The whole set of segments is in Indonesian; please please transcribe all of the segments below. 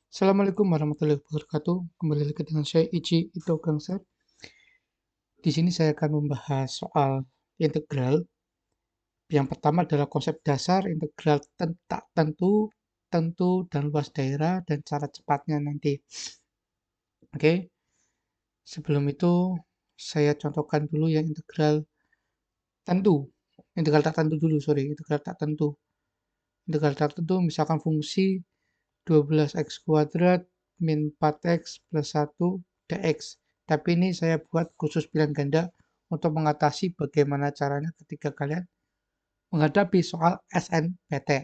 Assalamualaikum warahmatullahi wabarakatuh. Kembali lagi dengan saya Ichi Ito Gangsat. Di sini saya akan membahas soal integral. Yang pertama adalah konsep dasar integral tak tentu, tentu dan luas daerah dan cara cepatnya nanti. Oke. Sebelum itu saya contohkan dulu yang integral tentu. Integral tak tentu dulu, sorry, integral tak tentu. Integral tak tentu misalkan fungsi 12x kuadrat min 4x plus 1 dx. Tapi ini saya buat khusus pilihan ganda untuk mengatasi bagaimana caranya ketika kalian menghadapi soal SNPT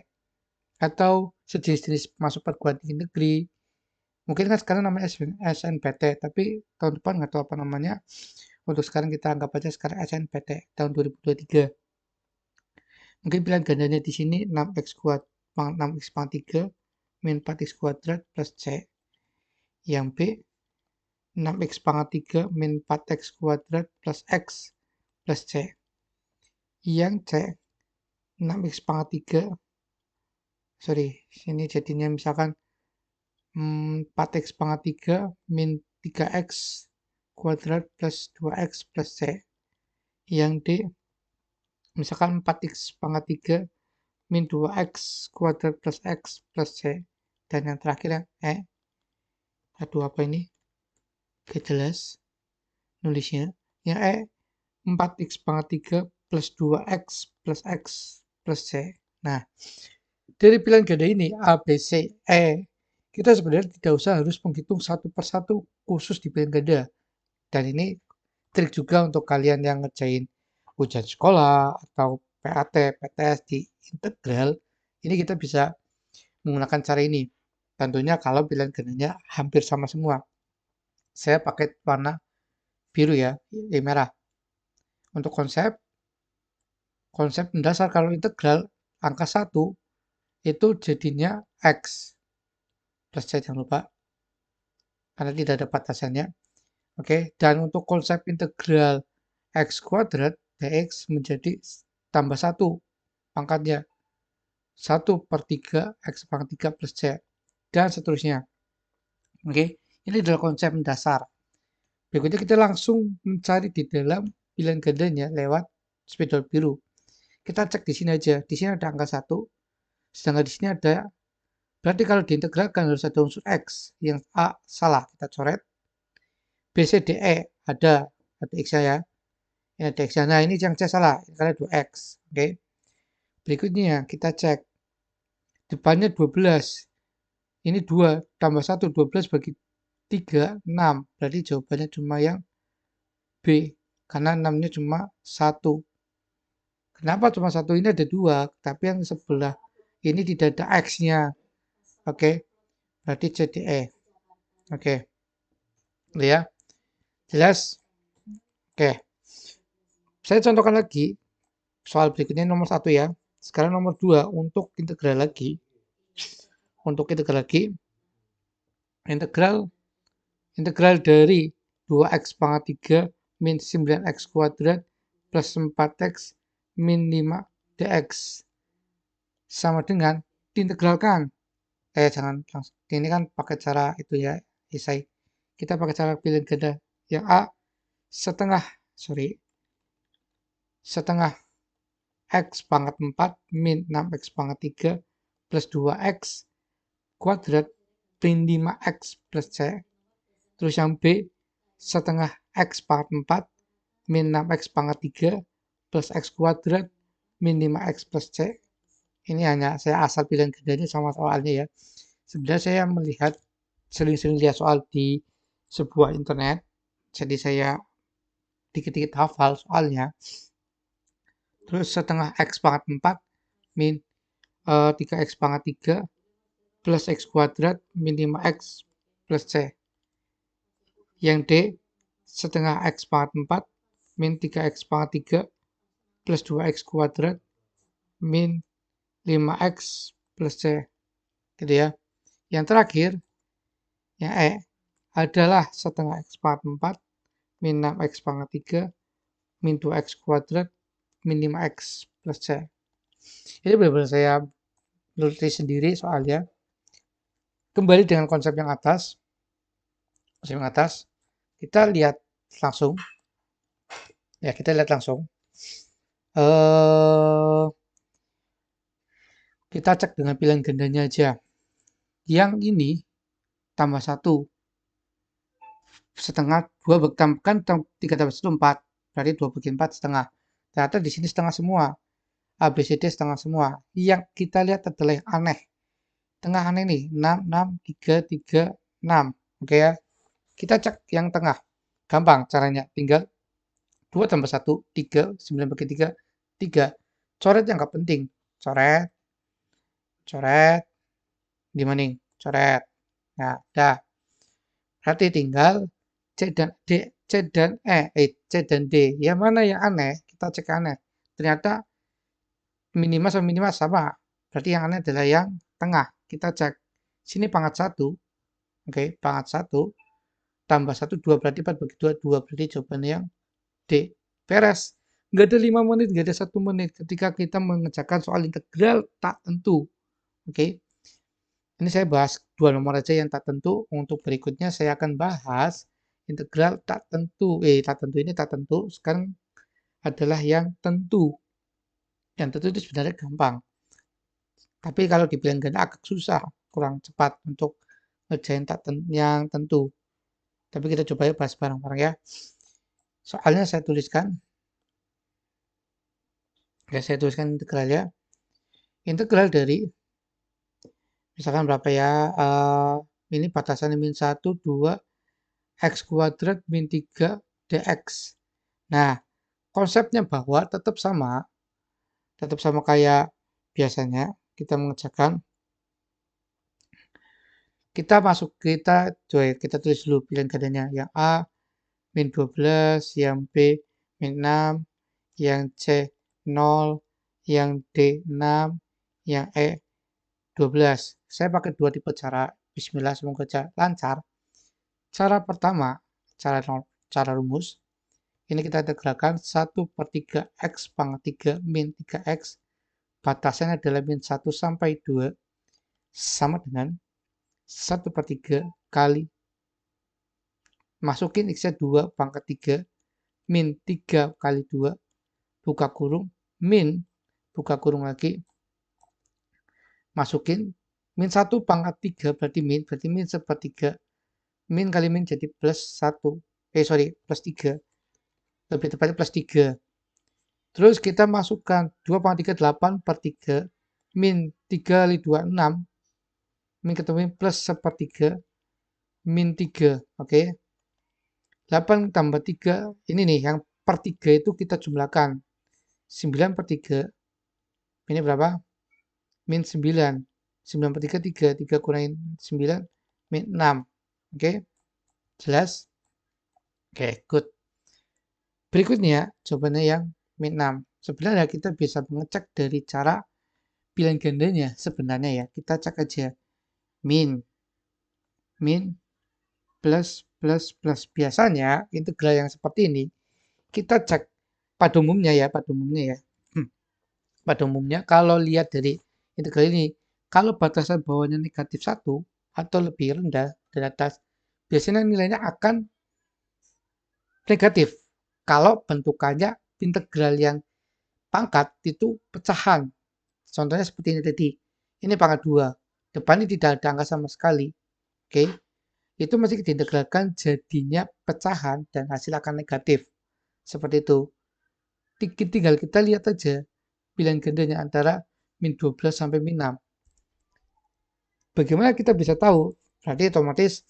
atau sejenis-jenis masuk perguruan tinggi negeri. Mungkin kan sekarang namanya SNPT, tapi tahun depan nggak tahu apa namanya. Untuk sekarang kita anggap aja sekarang SNPT tahun 2023. Mungkin pilihan gandanya di sini 6x kuadrat 6x pangkat 3 min 4x kuadrat plus c. Yang B 6x pangkat 3 min 4x kuadrat plus x plus c. Yang C 6x pangkat 3, sorry, sini jadinya misalkan 4x pangkat 3 min 3x kuadrat plus 2x plus c. Yang D misalkan 4x pangkat 3 min 2x kuadrat plus x plus c. Dan yang terakhir yang E, aduh apa ini, gak jelas nulisnya. Yang E 4x pangkat 3 plus 2x plus x plus c. Nah, dari pilihan ganda ini A, B, C, E, kita sebenarnya tidak usah harus menghitung satu persatu khusus di pilihan ganda. Dan ini trik juga untuk kalian yang ngerjain ujian sekolah atau PAT, PTS di integral. Ini kita bisa menggunakan cara ini. Tentunya kalau pilihan gandanya hampir sama semua. Saya pakai warna biru ya, merah. Untuk konsep mendasar kalau integral angka 1 itu jadinya X plus C, jangan lupa karena tidak ada batasannya. Oke, dan untuk konsep integral X kuadrat dx menjadi tambah 1 pangkatnya 1/3 X pangkat 3 plus C dan seterusnya. Oke, ini adalah konsep mendasar. Berikutnya kita langsung mencari di dalam pilihan gandanya lewat spidol biru. Kita cek di sini aja. Di sini ada angka 1, sedangkan di sini ada, berarti kalau diintegralkan harus ada unsur X. Yang A salah, kita coret. B, C, D, E ada X ya. Ini ada X. Nah, ini yang C salah, karena 2X. Oke. Berikutnya kita cek. Depannya 12. Ini 2 tambah 1, 12 bagi 3, 6. Berarti jawabannya cuma yang B. Karena 6-nya cuma 1. Kenapa cuma 1? Ini ada 2. Tapi yang sebelah ini tidak ada X-nya. Oke. Berarti CDE. Oke. Ya. Jelas? Oke. Saya contohkan lagi. Soal berikutnya nomor 1 ya. Sekarang nomor 2 untuk integral lagi. Untuk integral lagi. Integral dari 2x pangkat 3 min 9x kuadrat plus 4x min 5 dx sama dengan diintegralkan. Jangan langsung. Ini kan pakai cara itu ya, esai. Kita pakai cara pilihan ganda. Yang A setengah x pangkat 4 min 6x pangkat 3 plus 2x kuadrat min 5x plus c. Terus yang B setengah x pangkat 4 min 6x pangkat 3 plus x kuadrat min 5x plus c. Ini hanya saya asal pilihan gandanya sama soalnya ya. Sebenarnya saya melihat sering-sering lihat soal di sebuah internet, jadi saya dikit-dikit hafal soalnya. Terus setengah x pangkat 4 min 3x pangkat 3 plus x kuadrat min 5x plus c. Yang D setengah x pangkat 4 min 3x pangkat 3 plus 2x kuadrat min 5x plus c. Gitu ya. Yang terakhir, yang E adalah setengah x pangkat 4 min 6x pangkat 3 min 2x kuadrat min 5x plus c. Ini benar-benar saya nulis sendiri soalnya. Kembali dengan konsep yang atas, kita lihat langsung, ya kita lihat langsung. Kita cek dengan pilihan gandanya aja. Yang ini tambah 1 setengah, 2 kan 3 tambah 1 4, berarti 2 bagi 4 setengah. Ternyata di sini setengah semua. A, B, C, D setengah semua. Yang kita lihat adalah yang aneh. Tengah aneh nih, 6, 6, 3, 3, 6. Oke ya. Kita cek yang tengah. Gampang caranya. Tinggal 2 tambah 1, 3, 9 bagi 3, 3. Coret yang nggak penting. Coret, coret, gimana nih? Coret. Nah, dah. Berarti tinggal C dan D, C dan D. Yang mana yang aneh? Kita cek aneh. Ternyata minimal sama minimal sama. Berarti yang aneh adalah yang tengah. Kita cek. Sini pangkat 1. Oke, pangkat 1 tambah 1 2 berarti 4 bagi 2 2 berarti jawabannya yang D. Beres. Nggak ada 5 menit, nggak ada 1 menit ketika kita mengerjakan soal integral tak tentu. Oke. Ini saya bahas 2 nomor aja yang tak tentu. Untuk berikutnya saya akan bahas integral tak tentu. Tak tentu ini tak tentu. Sekarang adalah yang tentu. Yang tentu itu sebenarnya gampang. Tapi kalau di pilihan ganda agak susah, kurang cepat untuk ngerjain yang tentu. Tapi kita coba ya bahas bareng-bareng ya. Soalnya saya tuliskan. Ya, saya tuliskan integral ya. Integral dari misalkan berapa ya? Ini batasannya min 1, 2, x kuadrat min 3 dx. Nah, konsepnya bahwa tetap sama kayak biasanya kita mengerjakan. Kita tulis dulu pilihan gandanya. Yang A min 12, yang B min 6, yang C 0, yang D 6, yang E 12. Saya pakai 2 tipe cara. Bismillah, semoga lancar. Cara pertama, cara rumus. Ini kita integralkan 1 per 3 x pangkat 3 min 3x. Batasannya adalah min 1 sampai 2. Sama dengan 1 per 3 kali. Masukin x-nya 2 pangkat 3 min 3 kali 2. Buka kurung. Min. Buka kurung lagi. Masukin. Min 1 pangkat 3 berarti min sepertiga. Min kali min jadi plus 1. Plus 3. Lebih tepatnya plus 3. Terus kita masukkan 2 pangkat 3, 8 per 3. Min 3 kali 2, 6. Min ketemu plus sepertiga. Min 3. Oke. 8 tambah 3. Ini nih yang per 3 itu kita jumlahkan. 9 per 3. Ini berapa? Min 9. 9 per 3, 3. 3 kurangin 9. Min 6. Oke. Jelas? Oke, good. Berikutnya, jawabannya yang min 6. Sebenarnya kita bisa mengecek dari cara pilihan gandanya. Sebenarnya ya, kita cek aja. Min, plus, plus, plus. Biasanya, integral yang seperti ini, kita cek pada umumnya ya. Pada umumnya, kalau lihat dari integral ini, kalau batasan bawahnya negatif 1 atau lebih rendah dari atas, biasanya nilainya akan negatif. Kalau bentukannya integral yang pangkat itu pecahan. Contohnya seperti ini tadi. Ini pangkat 2. Depannya tidak ada angka sama sekali. Oke. Itu masih diintegralkan jadinya pecahan dan hasil akan negatif. Seperti itu. Tinggal kita lihat aja pilihan gandanya antara min 12 sampai min 6. Bagaimana kita bisa tahu? Berarti otomatis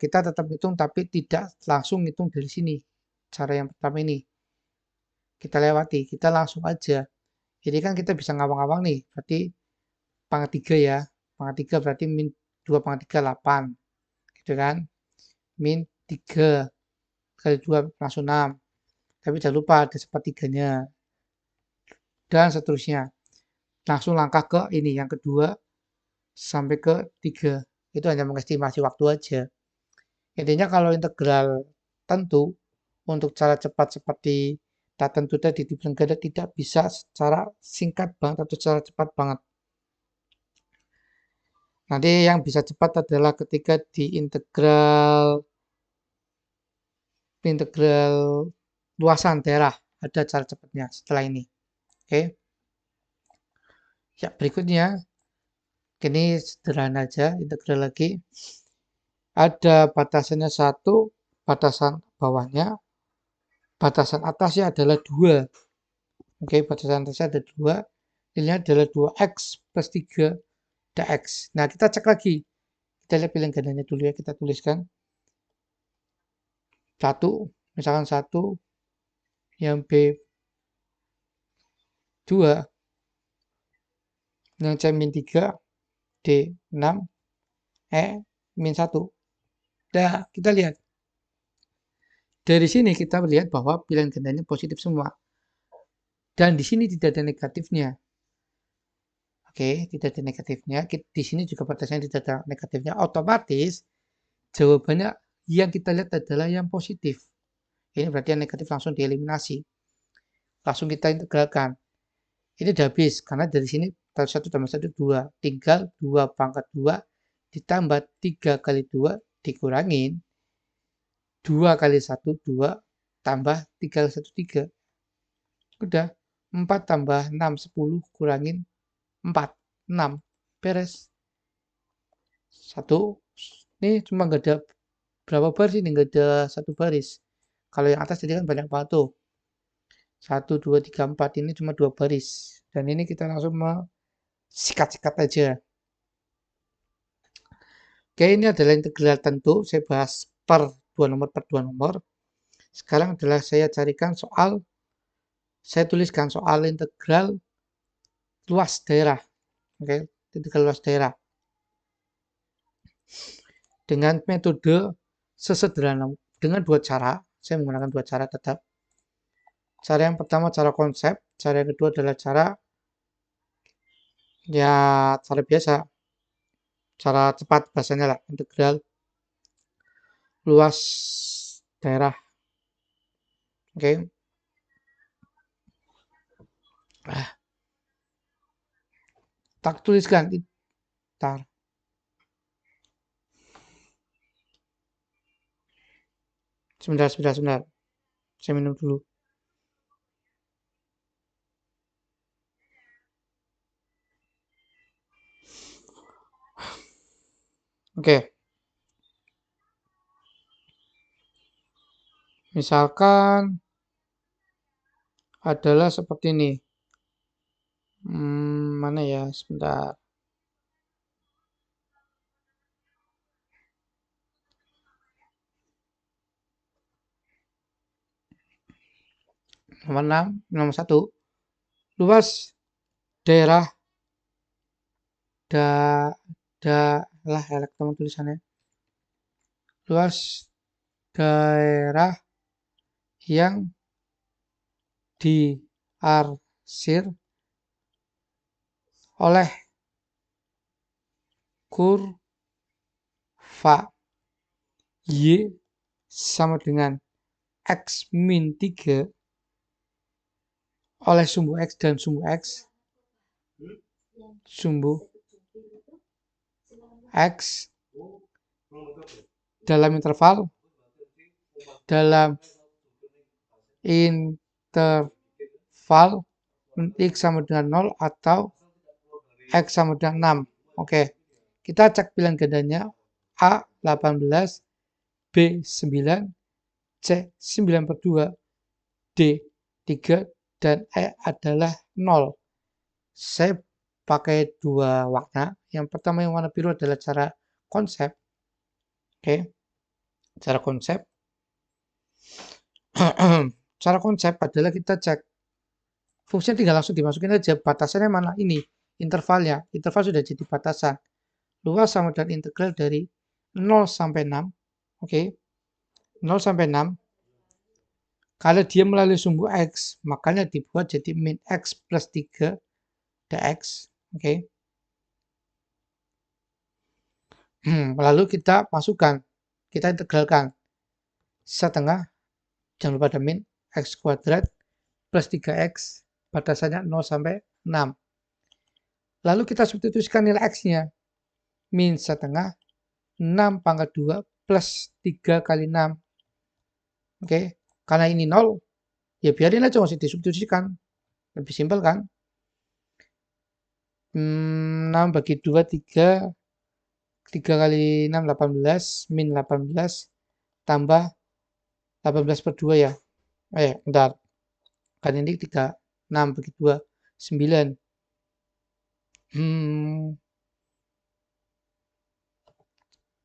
kita tetap hitung tapi tidak langsung hitung dari sini. Cara yang pertama ini. Kita lewati, kita langsung aja. Jadi kan kita bisa ngawang-ngawang nih. Berarti pangkat 3 ya. Pangkat 3 berarti min 2 pangkat 3 8. Gitu kan? Min 3 kali 2 langsung 6. Tapi jangan lupa ada sepertiganya. Dan seterusnya. Langsung langkah ke ini yang kedua sampai ke 3. Itu hanya mengestimasi waktu aja. Intinya kalau integral tentu untuk cara cepat seperti tak tentu tadi di ganda tidak bisa secara singkat banget atau secara cepat banget. Nanti yang bisa cepat adalah ketika di integral luasan daerah, ada cara cepatnya setelah ini. Oke. Ya, berikutnya ini sederhana aja, integral lagi. Ada batasannya 1, batasan bawahnya, batasan atasnya adalah 2. Oke, batasan atasnya ada 2. Ini adalah 2x plus 3 dx. Nah, kita cek lagi. Kita lihat pilihan gandanya dulu ya, kita tuliskan. 1, misalkan 1, yang B2, yang C-3, D6, E-1. Nah, kita lihat. Dari sini kita melihat bahwa pilihan gandanya positif semua. Dan di sini tidak ada negatifnya. Oke, tidak ada negatifnya. Di sini juga batasannya tidak ada negatifnya. Otomatis jawabannya yang kita lihat adalah yang positif. Ini berarti yang negatif langsung dieliminasi. Langsung kita integralkan. Ini udah habis karena dari sini 1 tambah 1 2. Tinggal 2 pangkat 2 ditambah 3 kali 2 dikurangin 2 kali 1 2 tambah 3 kali 1 3. Udah 4 tambah 6 10 kurangin 4 6. Beres. 1. Ini cuma nggak ada berapa baris ini, nggak ada 1 baris. Kalau yang atas tadi kan banyak banget tuh. 1 2 3 4 ini cuma 2 baris. Dan ini kita langsung sikat-sikat aja. Oke, ini adalah integral tentu. Saya bahas per 2 nomor. Sekarang adalah saya carikan soal, saya tuliskan soal integral luas daerah. Oke, integral luas daerah. Dengan metode sesederhana, dengan 2 cara. Saya menggunakan 2 cara tetap. Cara yang pertama cara konsep, cara yang kedua adalah cara biasa. Cara cepat bahasanya lah, integral luas daerah. Oke. Tak tuliskan. Tar. Sebentar. Saya minum dulu. Oke. Misalkan adalah seperti ini. Mana ya? Sebentar. Nomor 6, nomor 1. Luas daerah lah teman tulisannya. Luas daerah yang diarsir oleh kurva Y sama dengan X min 3 oleh sumbu X dan sumbu X. Sumbu X dalam interval X sama dengan 0 atau X sama dengan 6. Oke. Kita cek pilihan gandanya A 18, B 9, C 9/2, D 3, dan E adalah 0. Saya pakai 2 warna. Yang pertama yang warna biru adalah cara konsep. Oke. Cara konsep. Cara konsep adalah kita cek fungsinya tinggal langsung dimasukin aja. Batasannya mana? Ini intervalnya. Interval sudah jadi batasan. Luas sama dengan integral dari 0 sampai 6. Oke. 0 sampai 6. Kalau dia melalui sumbu X, makanya dibuat jadi min X plus 3 dx. Oke. Lalu kita masukkan. Kita integralkan. Setengah. Jangan lupa ada min X kuadrat plus 3X. Batasannya 0 sampai 6. Lalu kita substitusikan nilai X-nya. min setengah 6 pangkat 2 plus 3 kali 6. Oke, karena ini 0, ya biarin aja masih disubstitusikan. Lebih simpel kan? 6 bagi 2, 3. 3 kali 6, 18. Min 18. Tambah 18 per 2 ya. Bentar. Kan ini 3. 6 bagi 2. 9.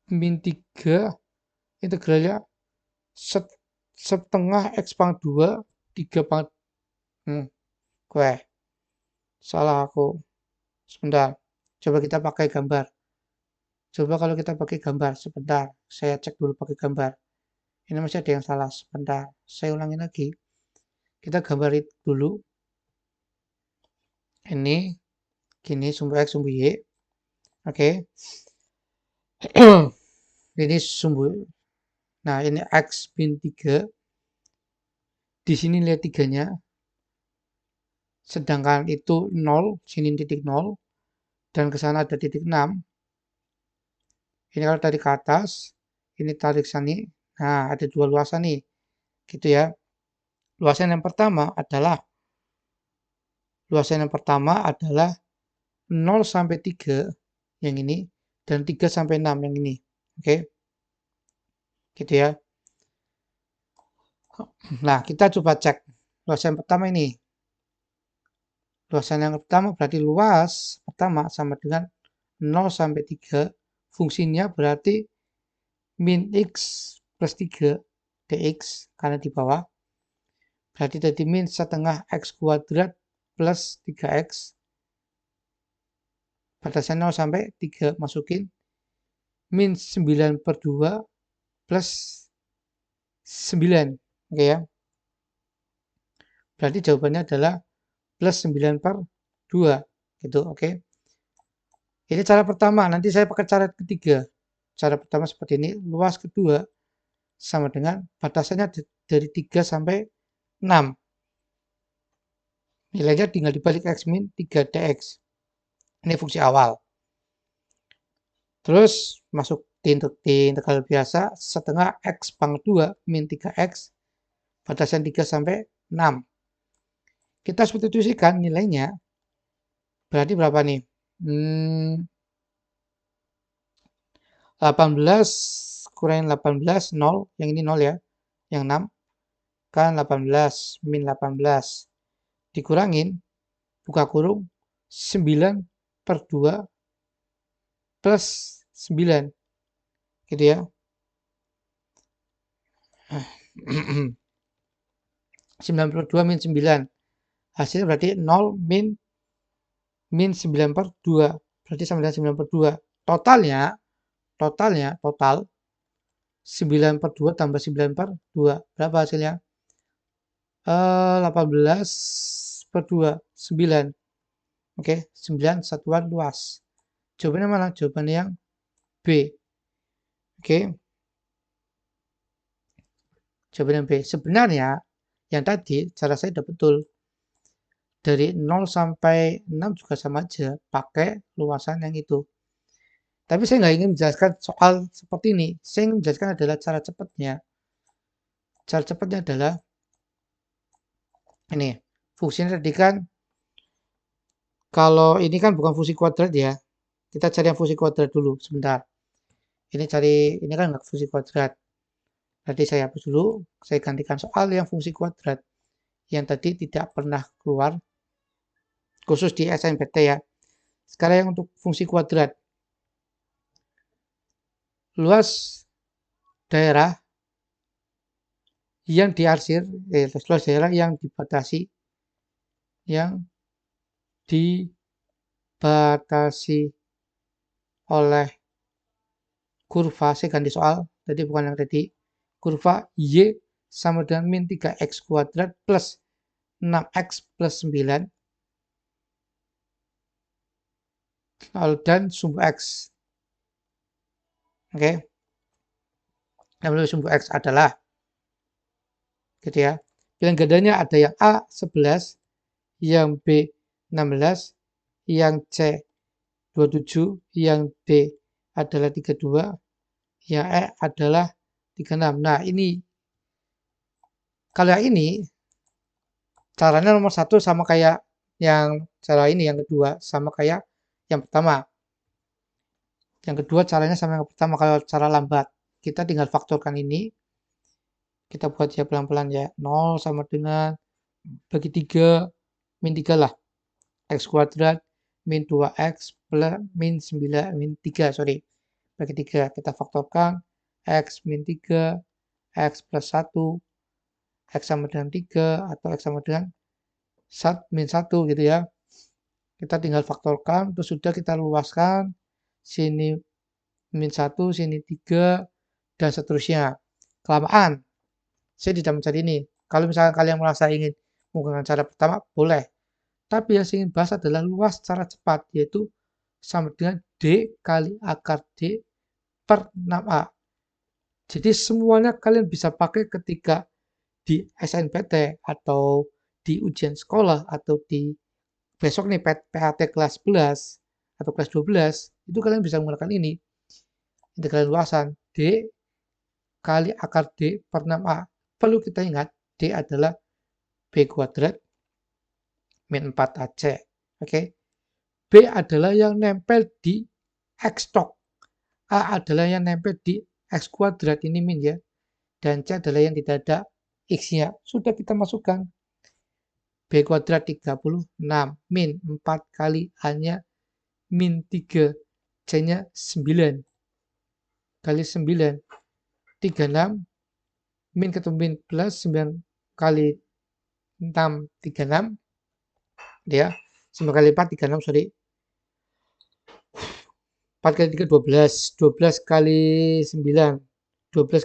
Min 3. Integralnya setengah X pangkat 2. 3 pangkat. Salah aku. Sebentar. Coba kita pakai gambar. Coba kalau kita pakai gambar. Sebentar. Saya cek dulu pakai gambar. Ini masih ada yang salah. Sebentar. Saya ulangi lagi. Kita gambarin dulu. Ini. Gini. Sumbu X, sumbu Y. Oke. Ini sumbu. Nah, ini X min 3. Di sini lihat 3-nya. Sedangkan itu 0. Sini titik 0. Dan ke sana ada titik 6. Ini kalau tarik ke atas. Ini tarik sini. Nah, ada dua luasan nih. Gitu ya. Luasan yang pertama adalah 0 sampai 3 yang ini dan 3 sampai 6 yang ini. Oke. Gitu ya. Nah, kita coba cek luasan pertama ini. Luasan yang pertama berarti luas pertama sama dengan 0 sampai 3. Fungsinya berarti min X plus 3 dx karena di bawah. Berarti tadi min setengah X kuadrat plus 3X. Batasnya 0 sampai 3. Masukin. Min 9 per 2 plus 9. Oke ya. Berarti jawabannya adalah plus 9 per 2. Gitu, oke. Ini cara pertama. Nanti saya pakai cara ketiga. Cara pertama seperti ini. Luas kedua sama dengan batasannya dari 3 sampai 6. Nilainya tinggal dibalik X min 3 dx. Ini fungsi awal. Terus masuk di integral biasa setengah X pangkat 2 min 3X. Batasan 3 sampai 6. Kita substitusikan nilainya. Berarti berapa nih? 18 kurangin 18, 0. Yang ini 0 ya. Yang 6. Kan 18 min 18. Dikurangin. Buka kurung. 9 per 2 plus 9. Gitu ya. 9 per 2 min 9. Hasilnya berarti 0 min 9 per 2. Berarti sama dengan 9 per 2. Total 9 per 2 tambah 9 per 2. Berapa hasilnya? 18 per 2. 9. Oke, 9 satuan luas. Jawabannya mana? Jawabannya yang B. Oke. Jawabannya B. Sebenarnya yang tadi cara saya udah betul. Dari 0 sampai 6 juga sama aja. Pakai luasan yang itu. Tapi saya nggak ingin menjelaskan soal seperti ini. Saya ingin menjelaskan adalah cara cepatnya. Cara cepatnya adalah ini. Fungsinya tadi kan kalau ini kan bukan fungsi kuadrat ya. Kita cari yang fungsi kuadrat dulu sebentar. Ini kan nggak fungsi kuadrat. Berarti saya hapus dulu. Saya gantikan soal yang fungsi kuadrat. Yang tadi tidak pernah keluar. Khusus di SNMPT ya. Sekarang yang untuk fungsi kuadrat. Luas daerah yang diarsir, luas daerah yang dibatasi oleh kurva, saya ganti soal, tadi bukan yang tadi, kurva Y sama dengan min 3X kuadrat plus 6X plus 9 dan sumbu X. Oke. Yang sumbu X adalah gitu ya. Pilihan gandanya ada yang A 11, yang B 16, yang C 27, yang D adalah 32, yang E adalah 36. Nah, ini kalau yang ini caranya nomor 1 sama kayak yang cara ini, yang kedua sama kayak yang pertama. Yang kedua caranya sama yang pertama. Kalau cara lambat, kita tinggal faktorkan ini. Kita buat ya pelan-pelan ya. 0 sama dengan bagi 3 min 3 lah. X kuadrat min 2x plus min 9 min 3 sorry. Bagi 3 kita faktorkan x min 3 x plus 1 x sama dengan 3 atau x sama dengan min 1 gitu ya. Kita tinggal faktorkan, terus sudah kita luaskan sini min 1, sini 3, dan seterusnya. Kelamaan, saya tidak mencari ini. Kalau misalkan kalian merasa ingin menggunakan cara pertama, boleh. Tapi yang saya ingin bahas adalah luas secara cepat, yaitu sama dengan D kali akar D per 6A. Jadi semuanya kalian bisa pakai ketika di SNPT atau di ujian sekolah atau di besok nih PAT kelas 11 atau kelas 12, itu kalian bisa menggunakan ini. Integral luasan D kali akar D per 6A. Perlu kita ingat, D adalah B kuadrat min 4AC. Oke. B adalah yang nempel di X stok. A adalah yang nempel di X kuadrat, ini min ya. Dan C adalah yang tidak ada X-nya. Sudah kita masukkan. B kuadrat 36 min 4 kali A-nya min 3. C-nya 9. Kali 9. 36 min ketemu min plus 9 kali 6 36 ya 9 kali 4 36 sorry 4 kali 3 12 12 kali 9 12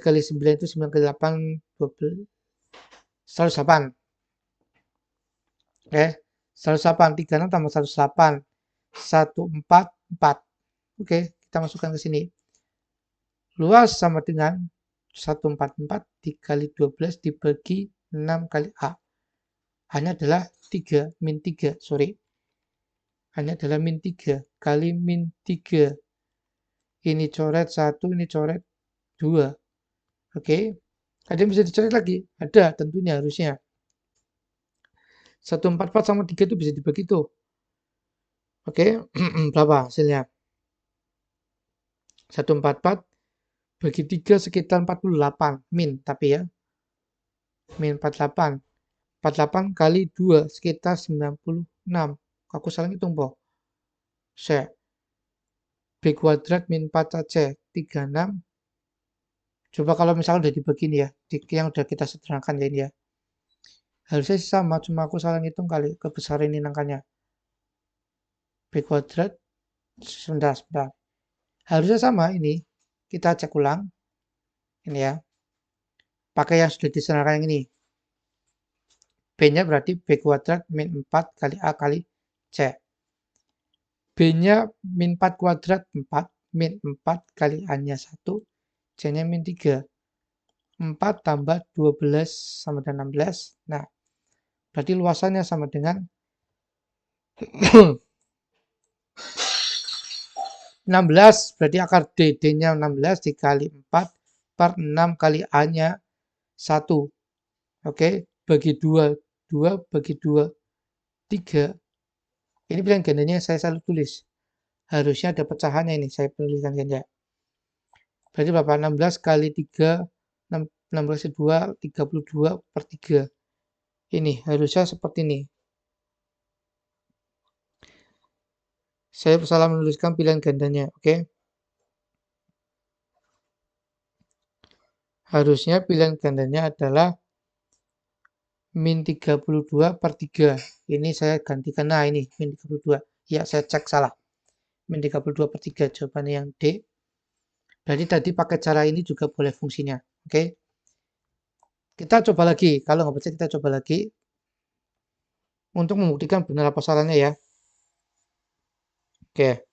kali 9 itu 9 kali 8 12 108 oke 108 36 tambah 108 144 oke kita masukkan ke sini luas sama dengan 144 dikali 12 dibagi 6 kali A. A-nya adalah 3, min 3, sorry. A-nya adalah min 3 kali min 3. Ini coret 1, ini coret 2. Oke. Ada yang bisa dicoret lagi? Ada, tentunya harusnya. 144 sama 3 itu bisa dibagi tuh. Oke, berapa hasilnya? 144 bagi 3 sekitar 48 min, tapi ya. Min 48. 48 kali 2 sekitar 96. Aku salah hitung, po. C. B kuadrat min 4AC 36. Coba kalau misalnya udah dibagi nih ya, yang udah kita sederhanakan ya ini ya. Harusnya sama, cuma aku salah ngitung kali kebesaran ini angkanya. B kuadrat, sebentar. Harusnya sama ini. Kita cek ulang. Ini ya. Pakai yang sudah disederhanakan yang ini. B-nya berarti B kuadrat min 4 kali A kali C. B-nya min 4 kuadrat 4, min 4 kali A-nya 1, C-nya min 3. 4 tambah 12 sama dengan 16. Nah, berarti luasannya sama dengan 16. Berarti akar D, D-nya 16 dikali 4 per 6 kali A-nya 1. Oke, bagi 2. 2 bagi 2. 3. Ini pilihan gandanya saya selalu tulis. Harusnya ada pecahannya ini, saya tuliskan ganda. Berarti berapa? 16 kali 3, 16 2, 32 per 3. Ini harusnya seperti ini. Saya salah menuliskan pilihan gandanya, oke? Harusnya pilihan gandanya adalah min 32 per 3. Ini saya gantikan, nah ini min 32. Ya, saya cek salah. Min 32 per 3, jawabannya yang D. Berarti tadi pakai cara ini juga boleh fungsinya, oke? Kita coba lagi, kalau nggak percaya kita coba lagi. Untuk membuktikan benar apa salahnya ya. Oke.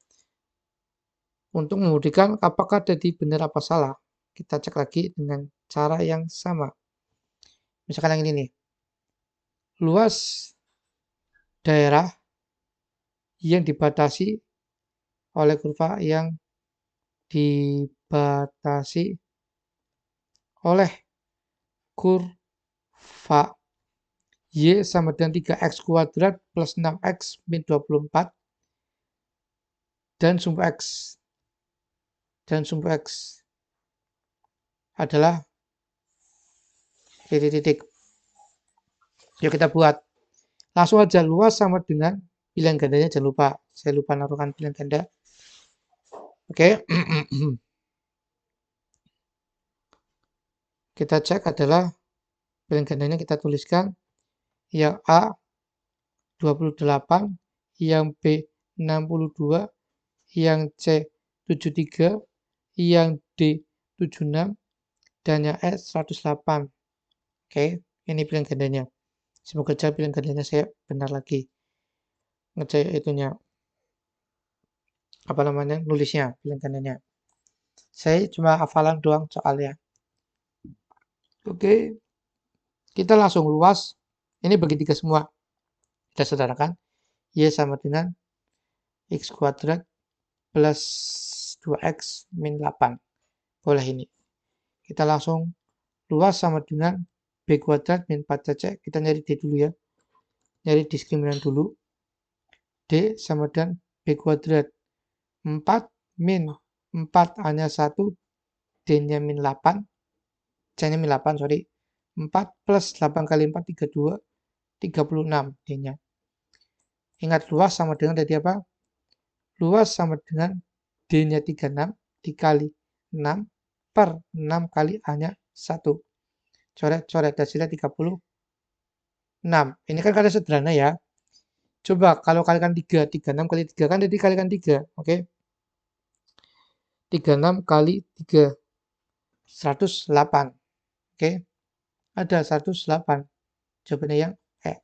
Untuk membuktikan apakah tadi benar apa salah, kita cek lagi dengan cara yang sama. Misalkan yang ini nih. Luas daerah yang dibatasi oleh kurva yang dibatasi oleh kurva Y sama dengan 3x kuadrat plus 6x min 24 dan sumbu X adalah titik-titik. Yuk kita buat. Langsung aja, luas sama dengan pilihan gandanya, jangan lupa. Saya lupa naruhkan pilihan ganda. Oke. Kita cek adalah pilihan gandanya, kita tuliskan yang A 28, yang B 62, yang C 73, yang D 76, dan yang E 108. Oke, ini pilihan gandanya. Semoga aja pilihan gandanya saya benar lagi. Ngecek itunya. Apa namanya? Nulisnya, pilihan gandanya. Saya cuma hafalan doang soalnya. Oke. Kita langsung luas. Ini bagi 3 semua. Kita saudarakan. Y sama dengan X kuadrat plus 2X min 8. Boleh ini. Kita langsung luas sama dengan B kuadrat min 4cc. Kita nyari D dulu ya. Nyari diskriminan dulu. D sama dengan B kuadrat 4 min 4 hanya 1. D-nya min 8. C-nya min 8, sorry. 4 plus 8 kali 4, 32. 36 D-nya. Ingat, luas sama dengan tadi apa? Luas sama dengan D-nya 36 dikali 6 per 6 kali A-nya 1. Coret-coret, hasilnya 36. Ini kan kalian sederhana ya. Coba kalau kalikan 3, 36 kali 3 kan jadi kalikan 3, oke? 36 kali 3, 108, oke? Ada 108. Jawabannya yang E.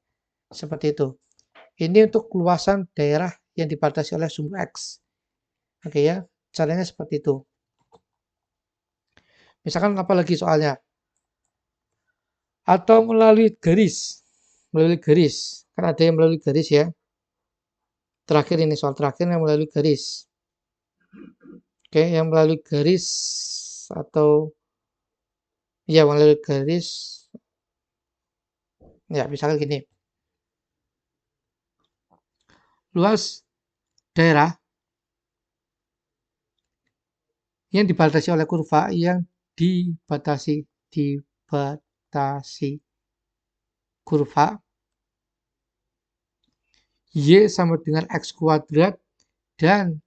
Seperti itu. Ini untuk luasan daerah yang dibatasi oleh sumbu X. Oke ya, caranya seperti itu. Misalkan apa lagi soalnya? Atau melalui garis. Melalui garis. Kan ada yang melalui garis ya. Terakhir ini soal terakhir yang melalui garis. Oke, yang melalui garis atau ya melalui garis. Ya, misalkan gini. Luas daerah yang dibatasi oleh kurva yang dibatasi kurva Y sama dengan X kuadrat dan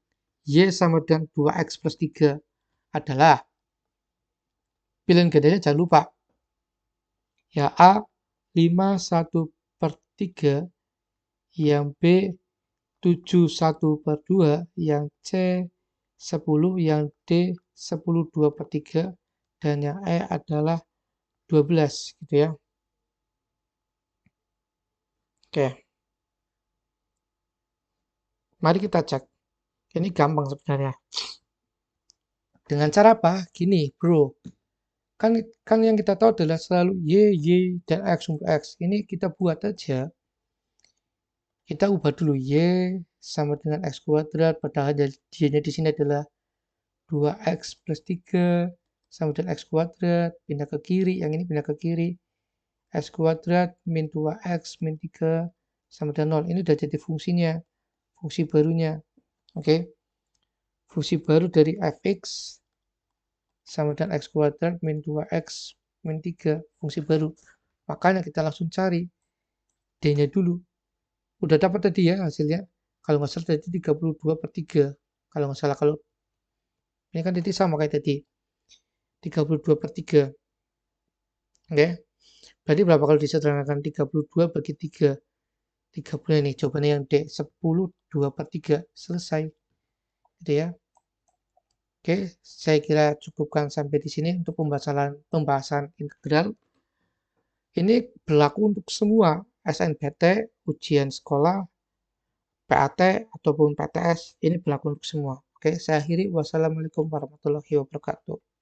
Y sama dengan 2X plus 3 adalah pilihan gandanya jangan lupa ya A 5/1/3, yang B 7/1/2, yang C 10, yang D 10/2/3, dan yang E adalah 12 gitu ya. Oke. Mari kita cek. Ini gampang sebenarnya. Dengan cara apa? Gini, bro. Kan yang kita tahu adalah selalu Y, dan X sumbu X. Ini kita buat aja. Kita ubah dulu Y sama dengan X kuadrat. Padahal Y-nya di sini adalah 2X plus 3 sama dengan X kuadrat. Pindah ke kiri. Yang ini pindah ke kiri. X kuadrat min 2X min 3 sama dengan 0. Ini udah jadi fungsinya. Fungsi barunya. Oke. Fungsi baru dari fx sama dengan X kuadrat min 2X min 3. Fungsi baru. Makanya kita langsung cari D-nya dulu. Udah dapat tadi ya hasilnya. Kalau nggak salah tadi 32/3. Kalau nggak salah, kalau ini kan tadi sama kayak tadi. 32/3. Oke. Berarti berapa kalau disederhanakan 32 bagi 3? 30 nih. Jawabannya yang D. 10/2/3. Selesai. Gitu ya. Oke, saya kira cukupkan sampai di sini untuk pembahasan integral. Ini berlaku untuk semua SNBT, ujian sekolah, PAT, ataupun PTS. Ini berlaku untuk semua. Oke, saya akhiri. Wassalamualaikum warahmatullahi wabarakatuh.